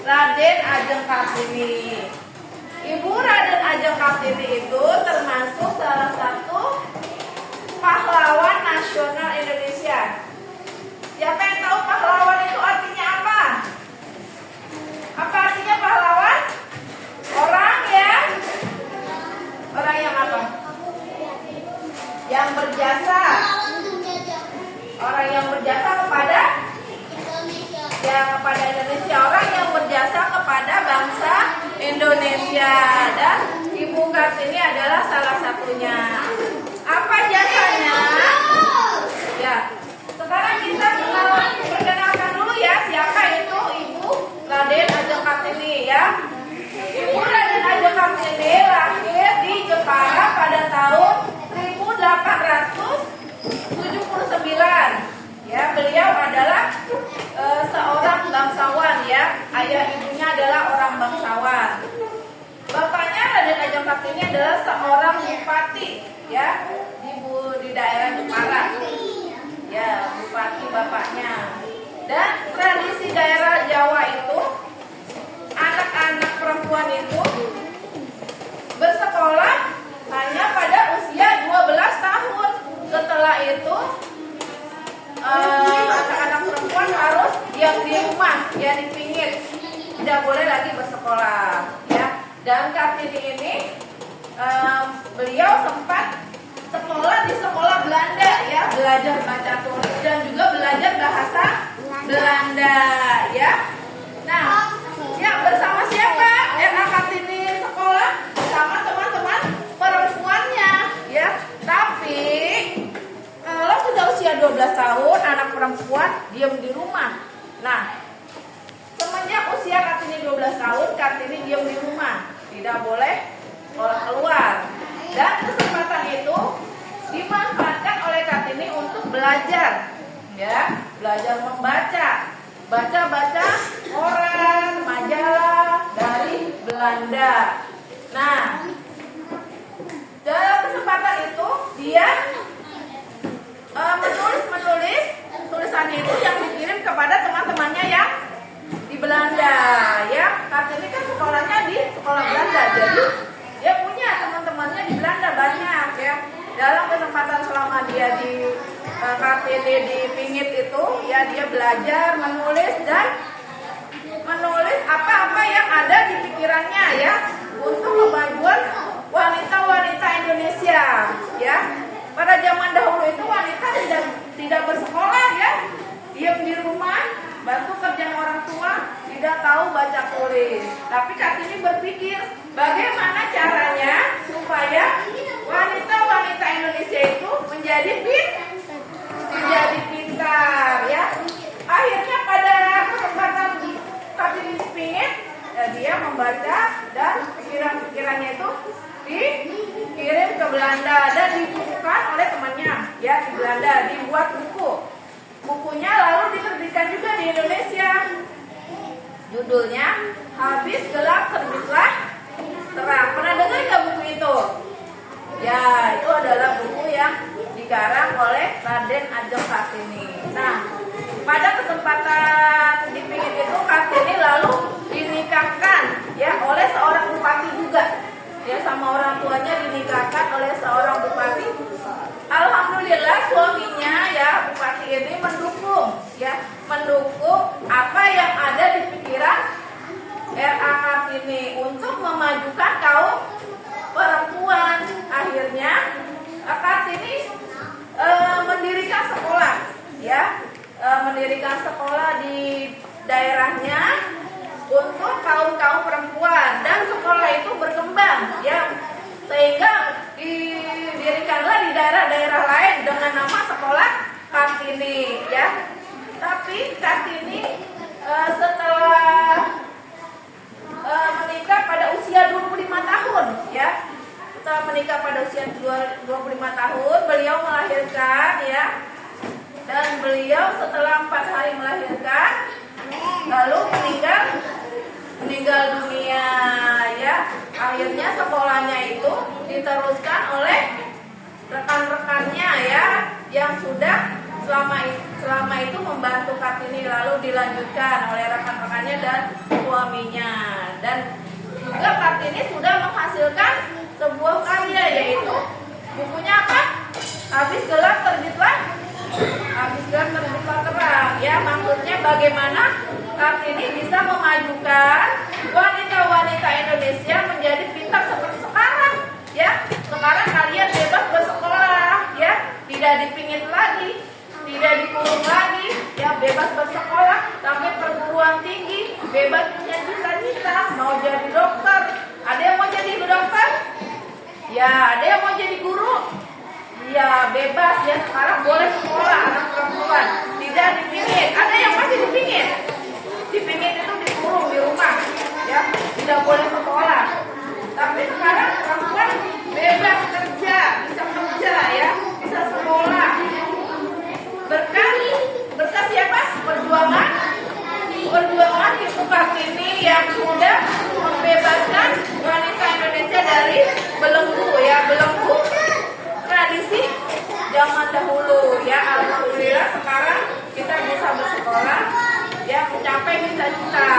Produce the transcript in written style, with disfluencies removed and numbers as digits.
Raden Ajeng Kartini. Ibu Raden Ajeng Kartini itu termasuk salah satu pahlawan nasional Indonesia. Siapa yang tahu pahlawan itu artinya apa? Apa artinya pahlawan? Orang yang apa? Yang berjasa. Orang yang berjasa kepada Indonesia. Orang yang berjasa kepada bangsa Indonesia. Dan Ibu Kartini adalah salah satunya. Apa jasanya? Ya. Sekarang kita perkenalkan dulu ya, siapa itu Ibu Raden Ajeng Kartini ya. Ibu Raden Ajeng Kartini lahir di Jepara pada tahun 1879. Ya, beliau adalah seorang bangsawan ya. Ayah ibunya adalah orang bangsawan. Bapaknya Raden Ajeng Kartini adalah seorang bupati ya di daerah Jepara. Ya, bupati bapaknya. Dan tradisi daerah Jawa itu anak-anak perempuan itu bersekolah hanya pada usia 12 tahun. Setelah itu anak-anak perempuan harus diam di rumah, ya di pinggir, tidak boleh lagi bersekolah, ya. Dan Kartini ini beliau sempat sekolah di sekolah Belanda, ya, belajar baca tulis dan juga belajar bahasa Belanda, ya. Nah, ya bersama siapa? R.A. Kartini sekolah bersama teman-teman perempuannya, ya. Tapi kalau sudah usia 12 tahun, anak perempuan diam di rumah. Nah, semenjak usia Kartini 12 tahun, Kartini diam di rumah, tidak boleh sekolah keluar. Dan kesempatan itu dimanfaatkan oleh Kartini untuk belajar, ya, belajar membaca, baca koran, majalah dari Belanda. Nah, dalam kesempatan itu dia menulis tulisannya itu yang dikirim kepada teman-temannya yang di Belanda, ya. Kartini kan sekolahnya di sekolah Belanda, jadi dia punya teman-temannya di Belanda banyak, ya. Dalam kesempatan selama dia di Kartini di Pingit itu, ya, dia belajar menulis apa-apa yang ada di pikirannya, ya, untuk kemajuan wanita-wanita Indonesia, ya. Pada zaman dahulu itu wanita tidak bersekolah, ya, diam di rumah, bantu kerjaan orang tua, tidak tahu baca tulis. Tapi Kartini berpikir bagaimana caranya supaya wanita-wanita Indonesia itu menjadi pintar, ya. Akhirnya pada kesempatan Kartini Pingit, ya, dia membaca dan pikiran-pikirannya itu dikirim ke Belanda dan dibukukan oleh temannya, ya, di Belanda, dibuat bukunya lalu diterbitkan juga di Indonesia. Judulnya Habis Gelap Terbitlah Terang. Pernah dengar nggak buku itu? Ya, itu adalah buku yang dikarang oleh Raden Ajeng Kartini. Nah, pada kesempatan di Pingit itu Kartini lalu dinikahkan, ya, oleh seorang bupati juga. Ya, sama orang tuanya dinikahkan oleh seorang bupati. Alhamdulillah suaminya, ya, bupati ini mendukung apa yang ada di pikiran R.A. Kartini untuk memajukan kaum perempuan. Akhirnya Kartini mendirikan sekolah, ya, mendirikan sekolah di daerahnya untuk kaum perempuan, dan sekolah itu berkembang, ya, sehingga didirikanlah di daerah-daerah lain dengan nama sekolah Kartini, ya. Tapi Kartini setelah menikah pada usia 25 tahun, ya. Setelah menikah pada usia 25 tahun, beliau melahirkan, ya. Dan beliau setelah 4 hari melahirkan, lalu meninggal dunia, ya. Akhirnya sekolahnya itu diteruskan oleh rekan-rekannya, ya, yang sudah selama itu membantu Kartini, lalu dilanjutkan oleh rekan-rekannya dan suaminya. Dan juga Kartini sudah menghasilkan sebuah karya, yaitu bukunya apa? Habis gelap terbitlah terang. Ya, maksudnya bagaimana Kartini bisa memajukan wanita-wanita Indonesia menjadi pintar seperti sekarang. Ya, sekarang kalian bebas bersekolah, ya, tidak dipingit lagi, tidak dikurung lagi, ya, bebas bersekolah sampai perguruan tinggi, bebas punya cita-cita, mau jadi dokter. Ada yang mau jadi dokter? Ya, ada yang mau jadi guru? Ya, bebas ya, sekarang boleh sekolah anak perempuan, tidak dipingit. Ada yang masih dipingit? Dipingit itu dikurung di rumah, ya, tidak boleh sekolah. Tapi sekarang perempuan bebas kerja, bisa kerja, ya, bisa sekolah. Berkat siapa? Perjuangan Ibu Kartini yang sudah membebaskan wanita Indonesia dari belenggu, ya, belenggu tradisi zaman dahulu, ya. Alhamdulillah sekarang kita bisa bersekolah, ya, mencapai cita-cita,